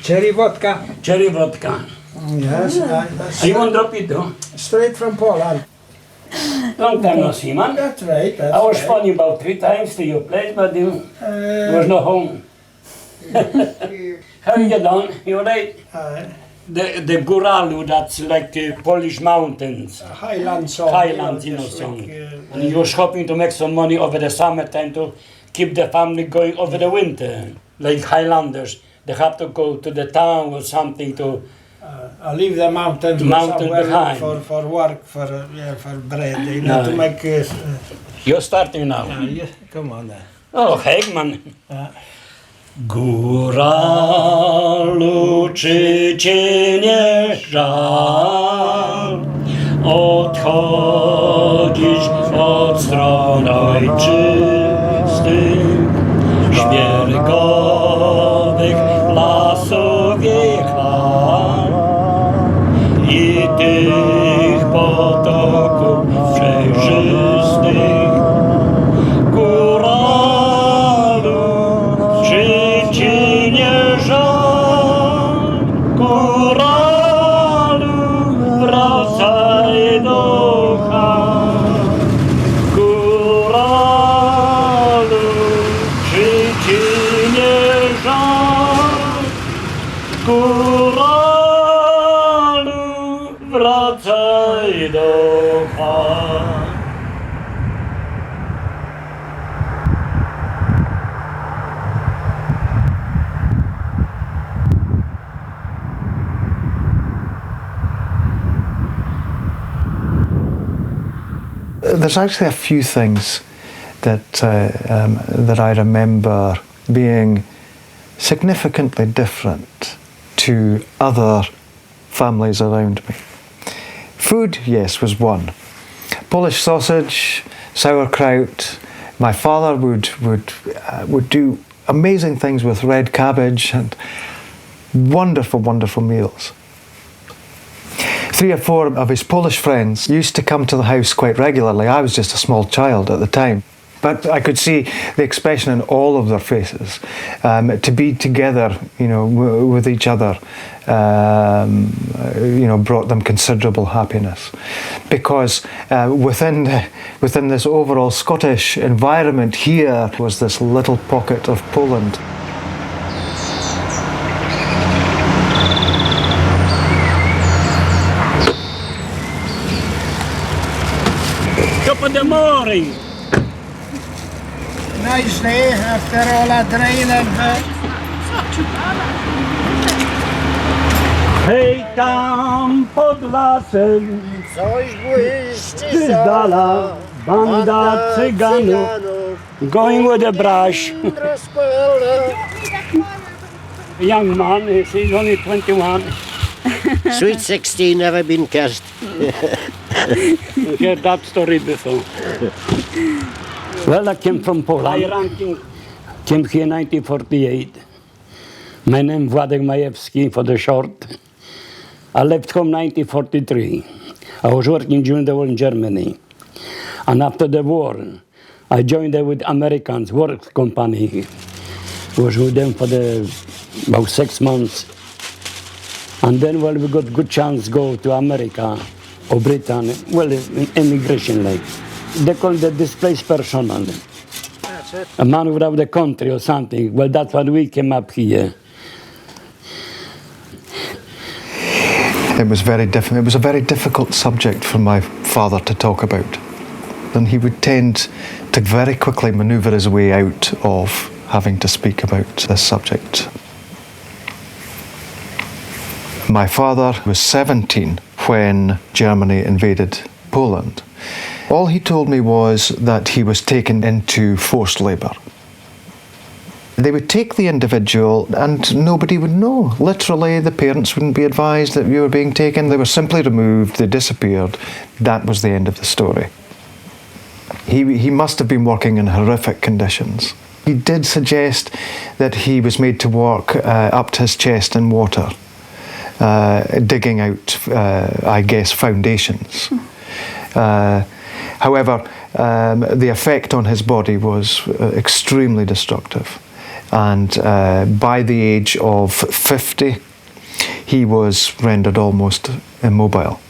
Cherry vodka? Cherry vodka. Yes. You want drop it too? Straight from Poland. Long time no see, man. That's right. I was phoned about 3 times to your place, but you was not home. How you get on? You alright? The Guralu, that's like Polish mountains. Highlands song. Highlands, you know, song. And you was hoping to make some money over the summertime to keep the family going over the winter. Like Highlanders, they have to go to the town or something to... I leave the mountains behind. For work, for bread, you know, to make... You're starting now. Come on then. Oh, Hegman. Góralu, czy cię nie żal odchodzić od stron ojczystych, śmiergowych lasów i chwal i tych potoków przejrzystych. There's actually a few things that I remember being significantly different to other families around me. Food, yes, was one. Polish sausage, sauerkraut. My father would do amazing things with red cabbage and wonderful, wonderful meals. 3 or 4 of his Polish friends used to come to the house quite regularly. I was just a small child at the time. But I could see the expression in all of their faces. To be together, you know, with each other, you know, brought them considerable happiness. Because within this overall Scottish environment, here was this little pocket of Poland. Top of the morning. Nice day after all that rain and... Hej tam pod lasem, Coś błyszczy z dala, banda cyganów, going with a brush. Young man, he's only 21. Sweet 16, never been kissed. You heard that story before. Well, I came from Poland. Came here in 1948. My name Władek Majewski for the short. I left home 1943. I was working during the war in Germany. And after the war, I joined there with Americans, work company. Was with them for about 6 months. And then, well, we got good chance to go to America or Britain, well, immigration like. They call it displaced personnel. That's it. A man without a country or something. Well, that's what we came up here. It was very different. It was a very difficult subject for my father to talk about. And he would tend to very quickly manoeuvre his way out of having to speak about this subject. My father was 17 when Germany invaded Poland. All he told me was that he was taken into forced labour. They would take the individual and nobody would know. Literally, the parents wouldn't be advised that you were being taken. They were simply removed, they disappeared. That was the end of the story. He must have been working in horrific conditions. He did suggest that he was made to work up to his chest in water, digging out, I guess, foundations. However, the effect on his body was extremely destructive. And by the age of 50, he was rendered almost immobile.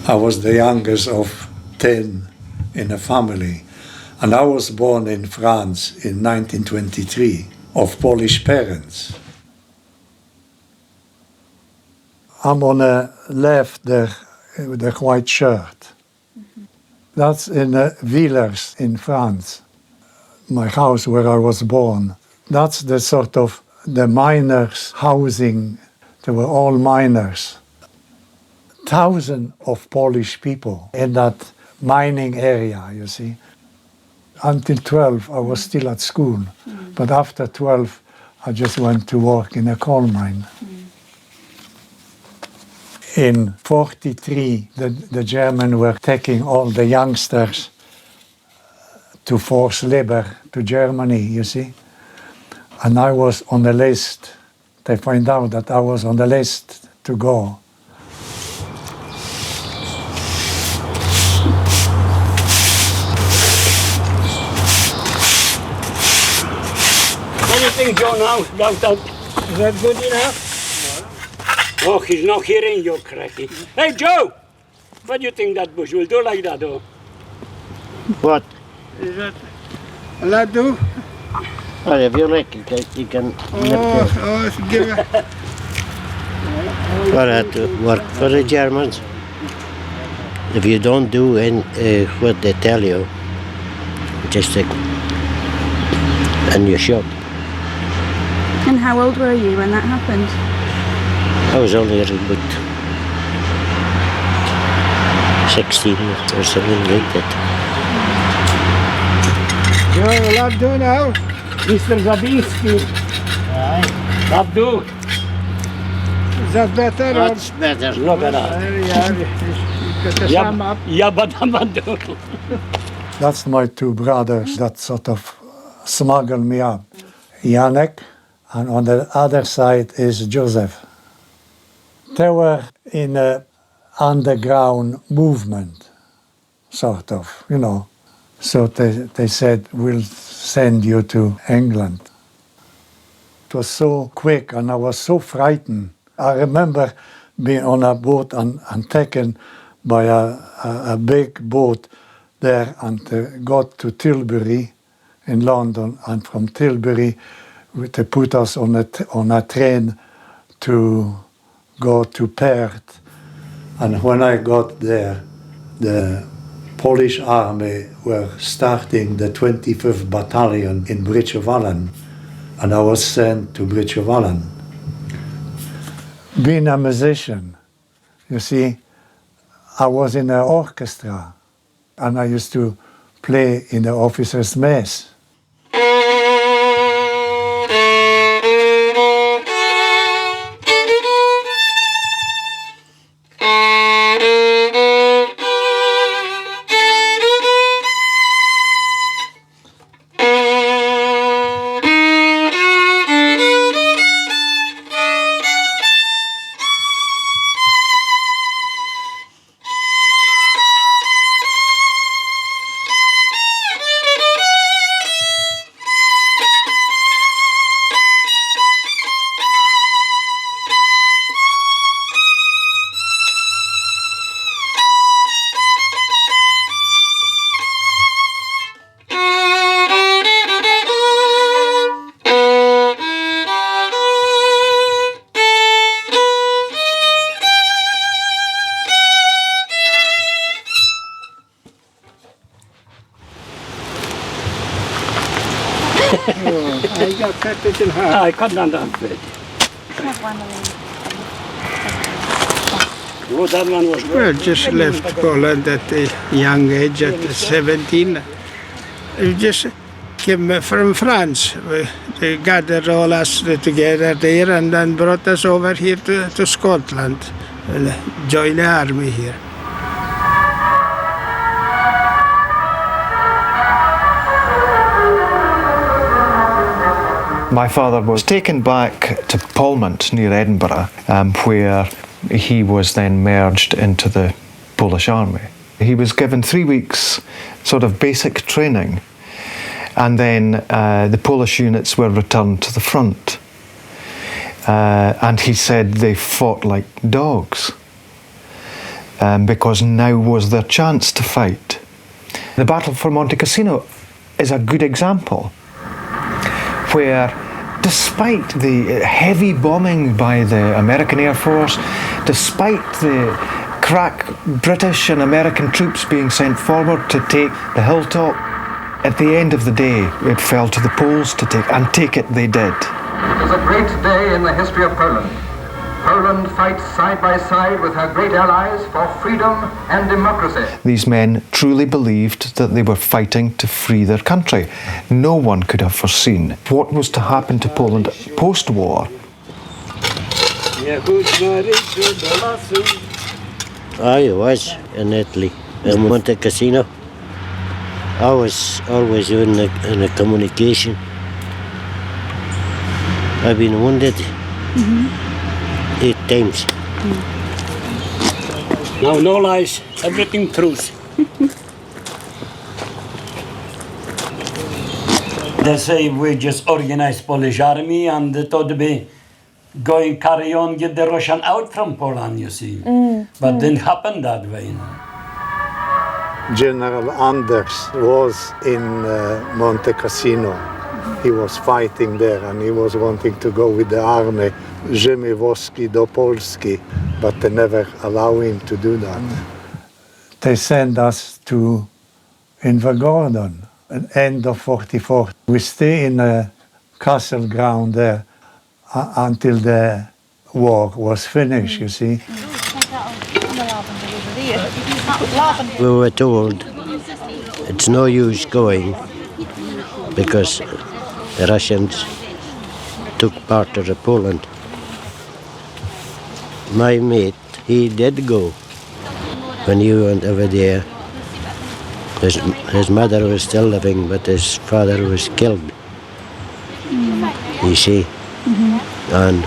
I was the youngest of 10 in a family, and I was born in France in 1923 of Polish parents. I'm on the left there with the white shirt. That's in Villers in France, my house where I was born. That's the sort of the miners' housing. They were all miners. Thousands of Polish people in that mining area, you see. Until 12, I was still at school. But after 12, I just went to work in a coal mine. In 43, the Germans were taking all the youngsters to forced labor to Germany, you see. And I was on the list. They find out that I was on the list to go. Anything, Joe, now? Is that good enough? Oh, he's not hearing you, cracky. Hey, Joe! What do you think that bush will do like that, though? What? Is that laddu? Well, if you like, you can lift it. Give it. For that to work for the Germans. If you don't do what they tell you, just and you're shot. And how old were you when that happened? I was only about 16 or something like that. Joe, laddu now? Mr. Zabinski. Abdu. Is that better? That's better. Look at that. Yabadamadu. That's my two brothers that sort of smuggled me up. Janek, and on the other side is Joseph. They were in an underground movement, sort of, you know. So they said, we'll send you to England. It was so quick and I was so frightened. I remember being on a boat and taken by a big boat there and got to Tilbury in London, and from Tilbury they put us on a train to go to Perth. And when I got there, the Polish army were starting the 25th Battalion in Bridgewalan, and I was sent to Bridgewalan. Being a musician, you see, I was in an orchestra, and I used to play in the officers' mess. I got cut it in half. I cut down that bit. Oh, that one was good. Well, just left Poland at a young age, at 17. I just came from France. They gathered all us together there and then brought us over here to Scotland. Join the army here. My father was taken back to Polmont near Edinburgh, where he was then merged into the Polish army. He was given 3 weeks sort of basic training, and then the Polish units were returned to the front. And he said they fought like dogs, because now was their chance to fight. The Battle for Monte Cassino is a good example, where despite the heavy bombing by the American Air Force, despite the crack British and American troops being sent forward to take the hilltop, at the end of the day it fell to the Poles to take, and take it they did. It is a great day in the history of Poland. Poland fights side by side with her great allies for freedom and democracy. These men truly believed that they were fighting to free their country. No one could have foreseen what was to happen to Poland post-war. I was in Italy, in Monte Cassino. I was always in a communication. I've been wounded 8 times. Now, no lies, everything truth. They say we just organized Polish army and they thought we going carry on, get the Russian out from Poland, you see. But didn't happen that way. General Anders was in Monte Cassino. He was fighting there and he was wanting to go with the army, Rzemiwowski do Polski, but they never allow him to do that. They sent us to Invergordon at the end of 44. We stay in a castle ground there until the war was finished, you see. We were told it's no use going because the Russians took part of Poland. My mate, he did go. When he went over there, his mother was still living, but his father was killed. You see? And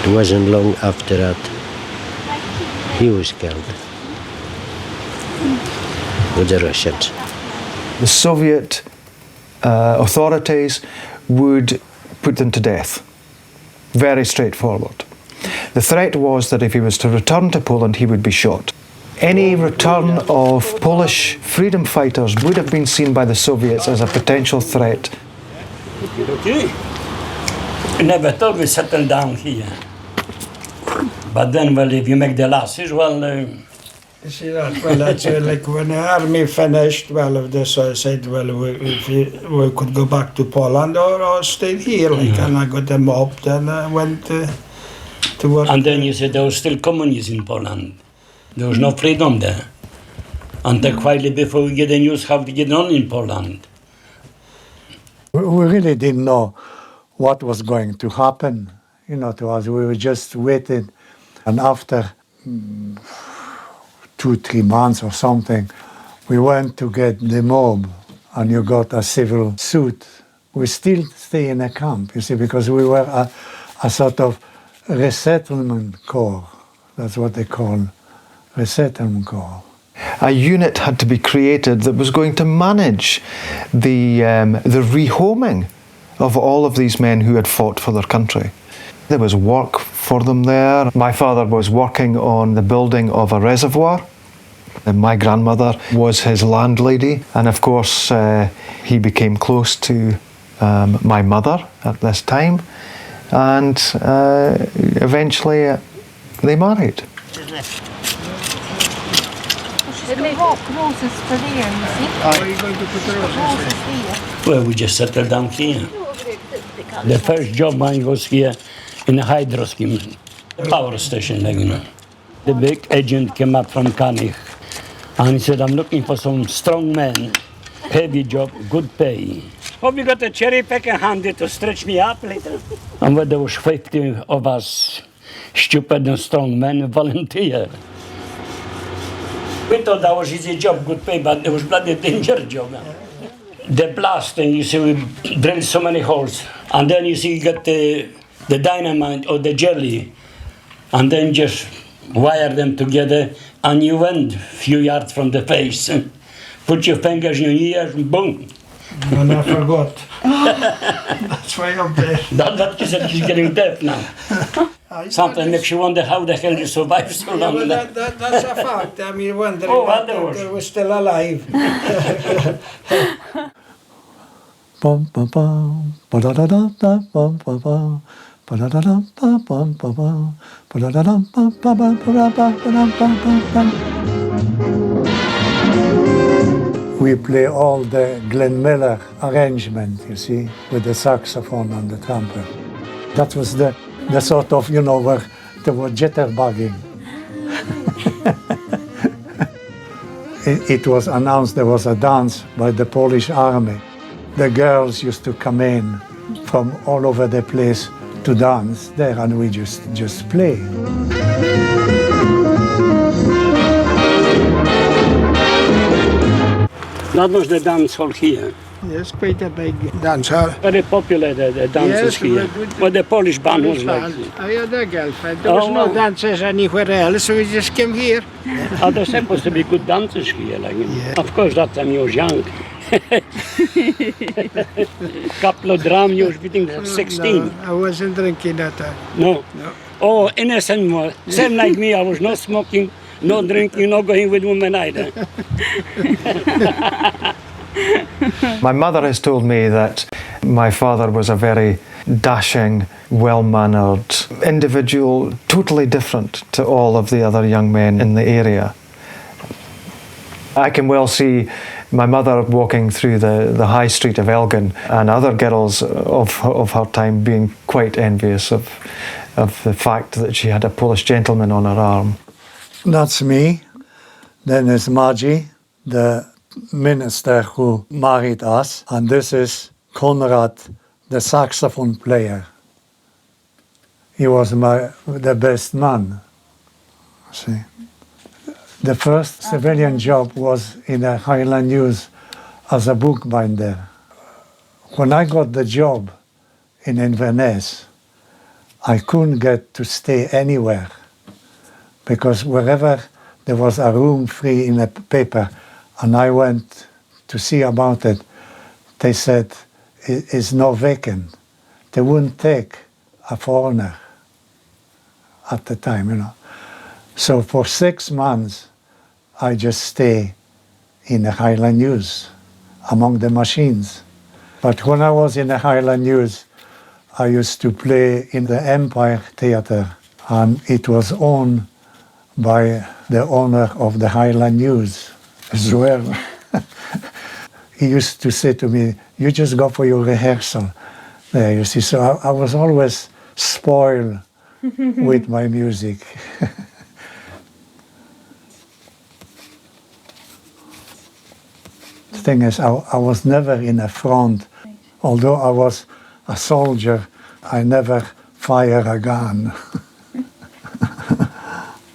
it wasn't long after that he was killed with the Russians. The Soviet authorities would put them to death. Very straightforward. The threat was that if he was to return to Poland, he would be shot. Any return of Polish freedom fighters would have been seen by the Soviets as a potential threat. Okay. Never thought we settled down here. But then, well, if you make the losses, well... You see that? Well, that's like when the army finished, well, they said, well, we could go back to Poland or stay here, like, and I got them up, then I went to work. And then you said there was still communism in Poland. There was no freedom there. And quietly before we get the news how to get on in Poland. We really didn't know what was going to happen, you know, to us. We were just waiting. And after 2-3 months or something, we went to get the mob, and you got a civil suit. We still stay in a camp, you see, because we were a sort of resettlement corps. That's what they call resettlement corps. A unit had to be created that was going to manage the rehoming of all of these men who had fought for their country. There was work for them there. My father was working on the building of a reservoir. And my grandmother was his landlady. And of course, he became close to my mother at this time. And eventually they married. Well, we just settled down here. The first job mine was here in the hydro scheme, power station, like, you know. The big agent came up from Kanich and he said, I'm looking for some strong men heavy job, good pay. Have you got a cherry picker handy to stretch me up later? And when there was 50 of us stupid and strong men volunteer. We thought that was easy job, good pay, but it was bloody danger job. The blasting, you see, we drilled so many holes. And then you see you got the dynamite or the jelly. And then just wire them together and you went a few yards from the face. Put your fingers in your ears and boom. And I forgot. That's why I'm there. That is that she's getting deaf now. Sometimes makes you wonder how the hell you survived so Yeah, long. but that's a fact. I mean, wondering Oh, that that was- they were still alive. Bum bum bum, ba da da da da bum bum bum, ba da da da ba bum bum bum, ba da da da ba ba ba ba ba ba ba ba ba. We play all the Glenn Miller arrangement, you see, with the saxophone and the trumpet. That was the sort of, you know, where they were jitterbugging. It was announced there was a dance by the Polish army. The girls used to come in from all over the place to dance there, and we just play. That was the dance hall here. Yes, quite a big dance hall. Very popular, the dances here. But the Polish band was like this. I had a girlfriend. There was no well. dances anywhere else, so we just came here. Oh, there's supposed to be good dancers here. Like, Of course, that time you was young. Couple of drum, you was beating 16. No, I wasn't drinking that time. No. Oh, innocent more. Same like me, I was not smoking, no drinking, no going with women either. My mother has told me that my father was a very dashing, well-mannered individual, totally different to all of the other young men in the area. I can well see my mother walking through the high street of Elgin and other girls of her time being quite envious of the fact that she had a Polish gentleman on her arm. That's me. Then there's Margie, the minister who married us, and this is Konrad, the saxophone player. He was the best man. See, the first civilian job was in the Highland News as a bookbinder. When I got the job in Inverness, I couldn't get to stay anywhere because wherever there was a room free in a paper, and I went to see about it, they said it's not vacant. They wouldn't take a foreigner at the time, you know. So for 6 months, I just stay in the Highland News among the machines. But when I was in the Highland News, I used to play in the Empire Theatre, and it was owned by the owner of the Highland News as well. He used to say to me, "You just go for your rehearsal there, you see." So I was always spoiled with my music. The thing is, I was never in the front. Although I was a soldier, I never fired a gun.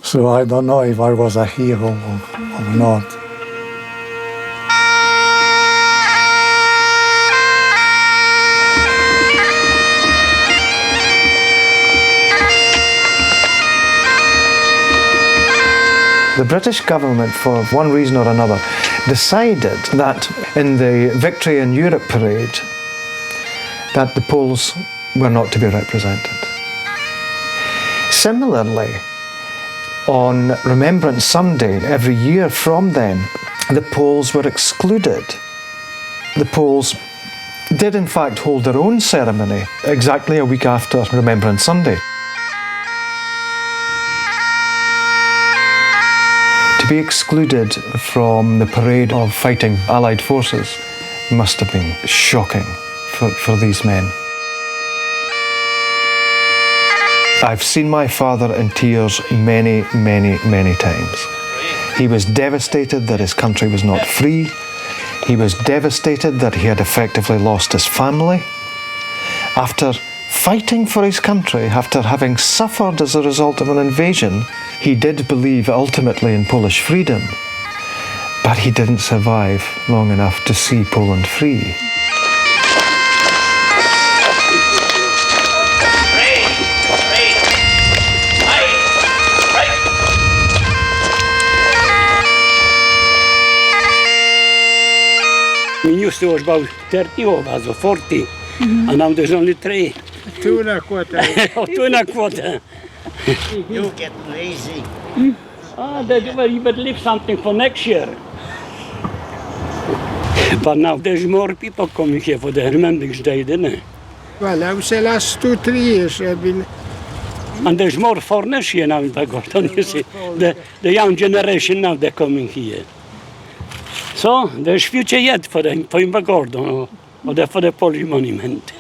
So I don't know if I was a hero or not. The British government, for one reason or another, decided that in the Victory in Europe parade, that the Poles were not to be represented. Similarly, on Remembrance Sunday, every year from then, the Poles were excluded. The Poles did in fact hold their own ceremony exactly a week after Remembrance Sunday. To be excluded from the parade of fighting Allied forces must have been shocking for these men. I've seen my father in tears many, many, many times. He was devastated that his country was not free. He was devastated that he had effectively lost his family. After fighting for his country, after having suffered as a result of an invasion, he did believe ultimately in Polish freedom, but he didn't survive long enough to see Poland free. We used to was about 30 of us, or 40, and now there's only 3. 2.25. Or 2.25. You get lazy. You better leave something for next year. But now there's more people coming here for the Remembrance Day, didn't it? Well, I would say last 2-3 years I've been. And there's more foreigners here now in Invergordon, you see. The young generation now, they're coming here. So there's future yet for Invergordon, or for the Polish monument.